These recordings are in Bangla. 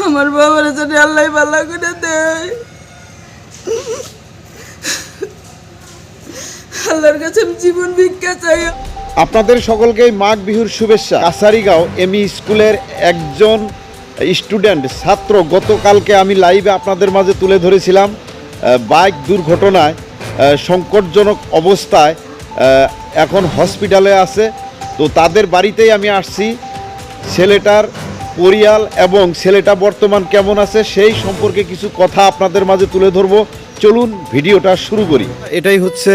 আমার বাবার জন্য আল্লাহ ভালো করে দেয়। আল্লাহর কাছে আমি জীবন ভিক্ষা চাই। আপনাদের সকলকেই মাঘ বিহুর শুভেচ্ছা। কাছারিগাঁও এমই স্কুলের একজন স্টুডেন্ট ছাত্র গতকালকে আমি লাইভে আপনাদের মাঝে তুলে ধরেছিলাম বাইক দুর্ঘটনায় সংকটজনক অবস্থায় এখন হসপিটালে আছে। তো তাদের বাড়িতেই আমি আসছি। ছেলেটার পরিয়াল এবং ছেলেটা বর্তমান কেমন আছে সেই সম্পর্কে কিছু কথা আপনাদের মাঝে তুলে ধরবো। চলুন ভিডিওটা শুরু করি। এটাই হচ্ছে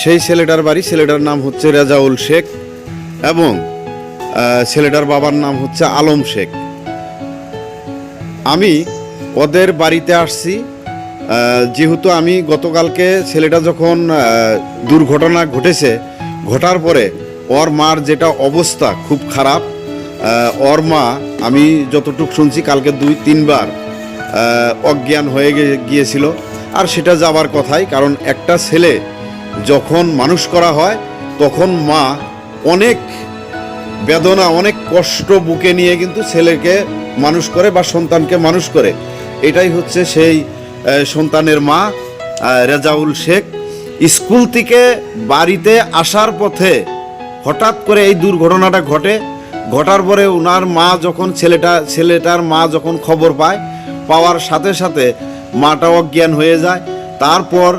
সেই ছেলেটার বাড়ি। ছেলেটার নাম হচ্ছে রেজাউল শেখ এবং ছেলেটার বাবার নাম হচ্ছে আলম শেখ। আমি ওদের বাড়িতে আসছি যেহেতু আমি গতকালকে ছেলেটা যখন দুর্ঘটনা ঘটেছে, ঘটার পরে ওর মার যেটা অবস্থা খুব খারাপ। ওর মা আমি যতটুকু শুনছি কালকে 2-3 বার অজ্ঞান হয়ে গিয়েছিল। আর সেটা যাবার কথাই, কারণ একটা ছেলে যখন মানুষ করা হয় তখন মা অনেক বেদনা অনেক কষ্ট বুকে নিয়ে কিন্তু ছেলেকে মানুষ করে বা সন্তানকে মানুষ করে। এটাই হচ্ছে সেই সন্তানের মা রেজাউল শেখ। স্কুল থেকে বাড়িতে আসার পথে হঠাৎ করে এই দুর্ঘটনাটা ঘটার পরে ওনার মা যখন ছেলেটার মা যখন খবর পাওয়ার সাথে সাথে মাটা অজ্ঞান হয়ে যায়। তারপর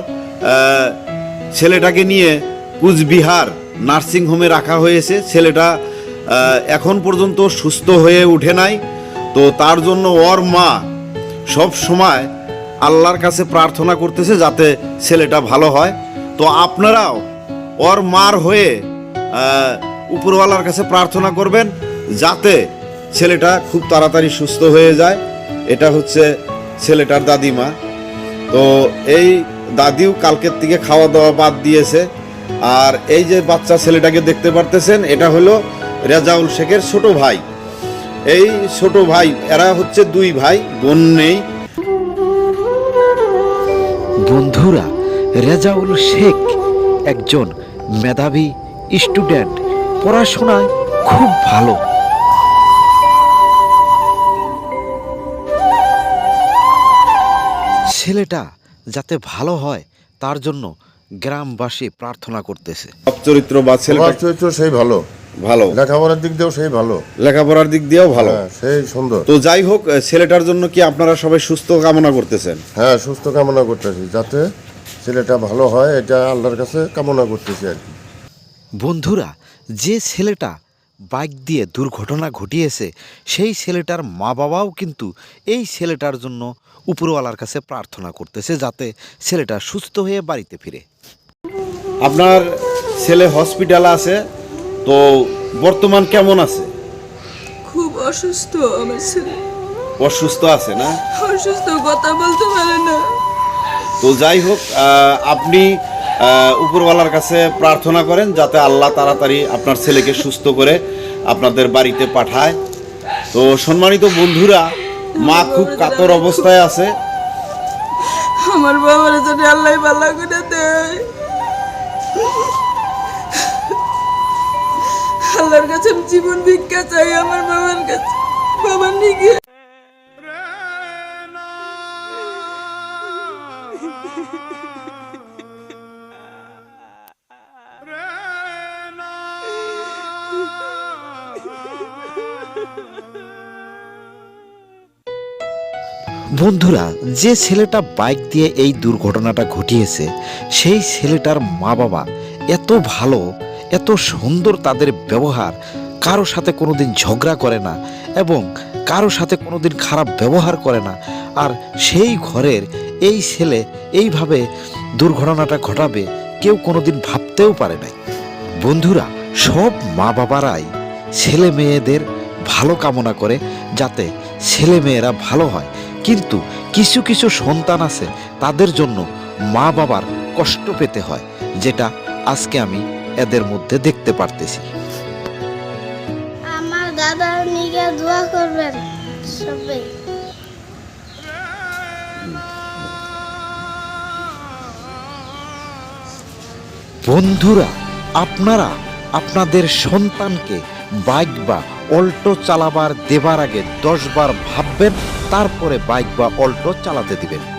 ছেলেটাকে নিয়ে কুচবিহার নার্সিংহোমে রাখা হয়েছে। ছেলেটা এখন পর্যন্ত সুস্থ হয়ে ওঠে নাই। তো তার জন্য ওর মা সব সময় আল্লাহর কাছে প্রার্থনা করতেছে যাতে ছেলেটা ভালো হয়। তো আপনারাও ওর মার হয়ে উপরওয়ালার কাছে প্রার্থনা করবেন যাতে ছেলেটা খুব তাড়াতাড়ি সুস্থ হয়ে যায়। এটা হচ্ছে ছেলেটার দাদিমা। তো এই দাদিও কালকের থেকে খাওয়া দাওয়া বাদ দিয়েছে। আর এই যে বাচ্চা ছেলেটাকে দেখতে পারতেছেন, এটা হলো রেজাউল শেখের ছোট ভাই। এই ছোট ভাই, এরা হচ্ছে 2 ভাই, বোন নেই। বন্ধুরা, রেজাউল শেখ একজন মেধাবী স্টুডেন্ট, পড়াশোনায় খুব ভালো। ছেলেটা যাতে ভালো হয় তার জন্য গ্রামবাসী প্রার্থনা করতেছে। চরিত্র বা ছেলেটার চরিত্র সেই ভালো, লেখাপড়ার দিক দিয়েও সেই ভালো, লেখাপড়ার দিক দিয়েও ভালো, সেই সুন্দর। তো যাই হোক, ছেলেটার জন্য কি আপনারা সবাই সুস্থ কামনা করতেছেন? হ্যাঁ, সুস্থ কামনা করতেছি যাতে ছেলেটা ভালো হয়, এটা আল্লাহর কাছে কামনা করতেছি আর কি। বন্ধুরা, যে ছেলেটা বাইক দিয়ে দুর্ঘটনা ঘটিয়েছে সেই ছেলেটার মা বাবাও কিন্তু এই ছেলেটার জন্য উপরওয়ালার কাছে প্রার্থনা করতেছে যাতে ছেলেটা সুস্থ হয়ে বাড়িতে ফিরে। আপনার ছেলে হসপিটালে আছে, তো বর্তমান কেমন আছে? খুব অসুস্থ আমার ছেলে। অসুস্থ আছে না? অসুস্থ, কথা বলতে পারে না। তো যাই হোক, আপনি উপরওয়ালার কাছে প্রার্থনা করেন যাতে আল্লাহ তাড়াতাড়ি আপনার ছেলেকে সুস্থ করে আপনাদের বাড়িতে পাঠায়। তো সম্মানিত বন্ধুরা, মা খুব কাতর অবস্থায় আছে। আমার বাবার জন্য আল্লাহ ভালো করে দেয়। আল্লাহর কাছে আমি জীবন ভিক্ষা চাই আমার বাবার কাছে। বাবার নিগে বন্ধুরা, যে ছেলেটা বাইক দিয়ে এই দুর্ঘটনাটা ঘটিয়েছে সেই ছেলেটার মা বাবা এত ভালো, এত সুন্দর তাদের ব্যবহার, কারো সাথে কোনোদিন ঝগড়া করে না এবং কারো সাথে কোনোদিন খারাপ ব্যবহার করে না। আর সেই ঘরের এই ছেলে এইভাবে দুর্ঘটনাটা ঘটাবে কেউ কোনোদিন ভাবতেও পারে নাই। বন্ধুরা, সব মা বাবারাই ছেলে মেয়েদের ভালো কামনা করে যাতে ছেলে মেয়েরা ভালো হয়, কিন্তু কিছু কিছু সন্তান আছে তাদের জন্য মা বাবার কষ্ট পেতে হয়, যেটা আজকে আমি এদের মধ্যে দেখতে পারতেছি। আমার দাদার নিকে দোয়া করবেন সবাই। বন্ধুরা, আপনারা আপনাদের সন্তানকে বাইক বা অল্টো চালাবার দেবার আগে 10 বার ভাববেন, তারপরে বাইক বা অল্টো চালাতে দিবেন।